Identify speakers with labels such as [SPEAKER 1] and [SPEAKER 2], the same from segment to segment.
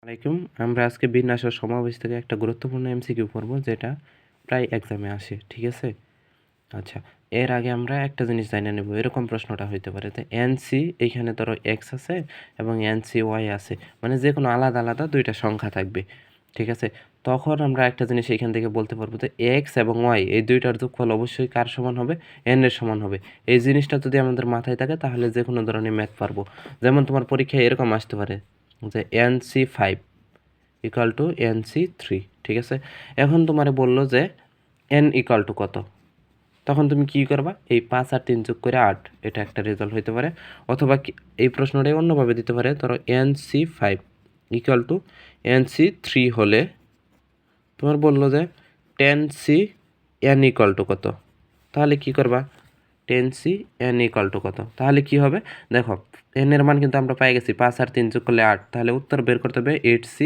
[SPEAKER 1] আলাইকুম। আমরা আজকে বিন্যাস ও সমাবেশ থেকে একটা গুরুত্বপূর্ণ এমসিকিউ করব, যেটা প্রায় এক্সামে আসে। ঠিক আছে? আচ্ছা, এর আগে আমরা একটা জিনিস জানিয়ে নেব। এরকম প্রশ্নটা হইতে পারে যে এনসি, এইখানে ধরো এক্স আছে এবং এনসি ওয়াই আছে, মানে যে কোনো আলাদা আলাদা দুইটা সংখ্যা থাকবে। ঠিক আছে? তখন আমরা একটা জিনিস এখান থেকে বলতে পারবো যে এক্স এবং ওয়াই এই দুইটার যোগফল অবশ্যই কার সমান হবে? এন এর সমান হবে। এই জিনিসটা যদি আমাদের মাথায় থাকে তাহলে যে কোনো ধরনের ম্যাথ পারবো। যেমন তোমার পরীক্ষায় এরকম আসতে পারে যে এনসি 5 ইকুয়াল টু এনসি 3। ঠিক আছে? এখন তোমারে বললো যে এন ইকুয়াল টু কত, তখন তুমি কি করবা? এই 5 আর 3 যোগ করে 8, এটা একটা রেজাল্ট হইতে পারে। অথবা এই প্রশ্নটাই অন্যভাবে দিতে পারে, ধরো এনসি 5 ইকুয়াল টু এনসি 3 হলে তোমার বললো যে 10C এন ইকুয়াল টু কত, তাহলে কি করবা? 10C এন ইকুয়াল টু কত, তাহলে কি হবে? দেখো, এন এর মান কিন্তু আমরা পাই গেছি 5 আর 3 যোগ করলে 8, তাহলে উত্তর বের করতে হবে 8C,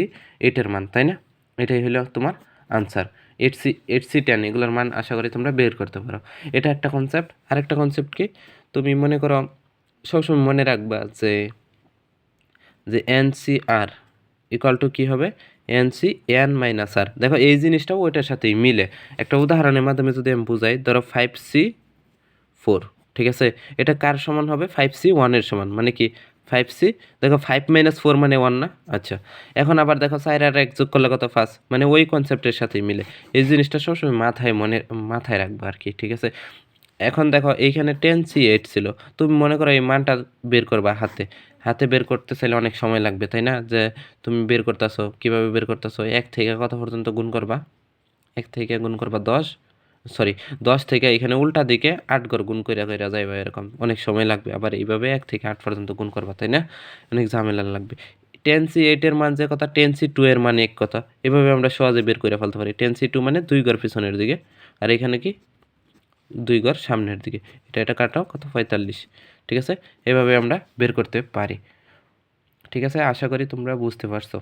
[SPEAKER 1] 8 এর মান, তাই না? এটাই হলো তোমার আনসার। 8C 10 এগুলোর মান আশা করি তোমরা বের করতে পারো। এটা একটা কনসেপ্ট। আরেকটা কনসেপ্ট কি, তুমি মনে করো সবসময় মনে রাখবা যে NCR ইকুয়াল টু কী হবে? এনসি এন মাইনাস আর। দেখো, এই জিনিসটাও ওইটার সাথেই মিলে। একটা উদাহরণের মাধ্যমে যদি আমি বুঝাই, ধরো 5C4, ঠিক আছে? এটা কার সমান হবে? 5C1 এর সমান। মানে কি 5C, দেখো 5 মাইনাস 4 মানে 1 না? আচ্ছা, এখন আবার দেখো 4 আর 1 যোগ করলে কত? 5, মানে ওই কনসেপ্টের সাথেই মিলে। এই জিনিসটা সবসময় মাথায় রাখবো আর কি। ঠিক আছে? এখন দেখো, এইখানে 10C8 ছিল। তুমি মনে করো এই মানটা বের করবা হাতে। হাতে বের করতে চাইলে অনেক সময় লাগবে, তাই না? যে তুমি বের করতেছো, কিভাবে বের করতেছো? 1 থেকে কত পর্যন্ত গুণ করবা? 1 থেকে গুণ করবা 10, সরি 10 থেকে এখানে উল্টা দিকে 8 ঘর গুণ কইরা কইরা যাইবা, এরকম অনেক সময় লাগবে। আবার এইভাবে 1 থেকে 8 পর্যন্ত গুণ করবা, তাই না? অনেক ঝামেলা লাগবে। 10C8 এর মান যে কথা, 10C2 এর মান এক কথা। এভাবে আমরা সহজে বের করে ফেলতে পারি। 10C2 মানে 2 ঘর পিছনের দিকে, আর এখানে কি 2 ঘর সামনের দিকে। এটা কাটাও কত? 45। ঠিক আছে? এভাবে আমরা বের করতে পারি। ঠিক আছে? আশা করি তোমরা বুঝতে পারছো।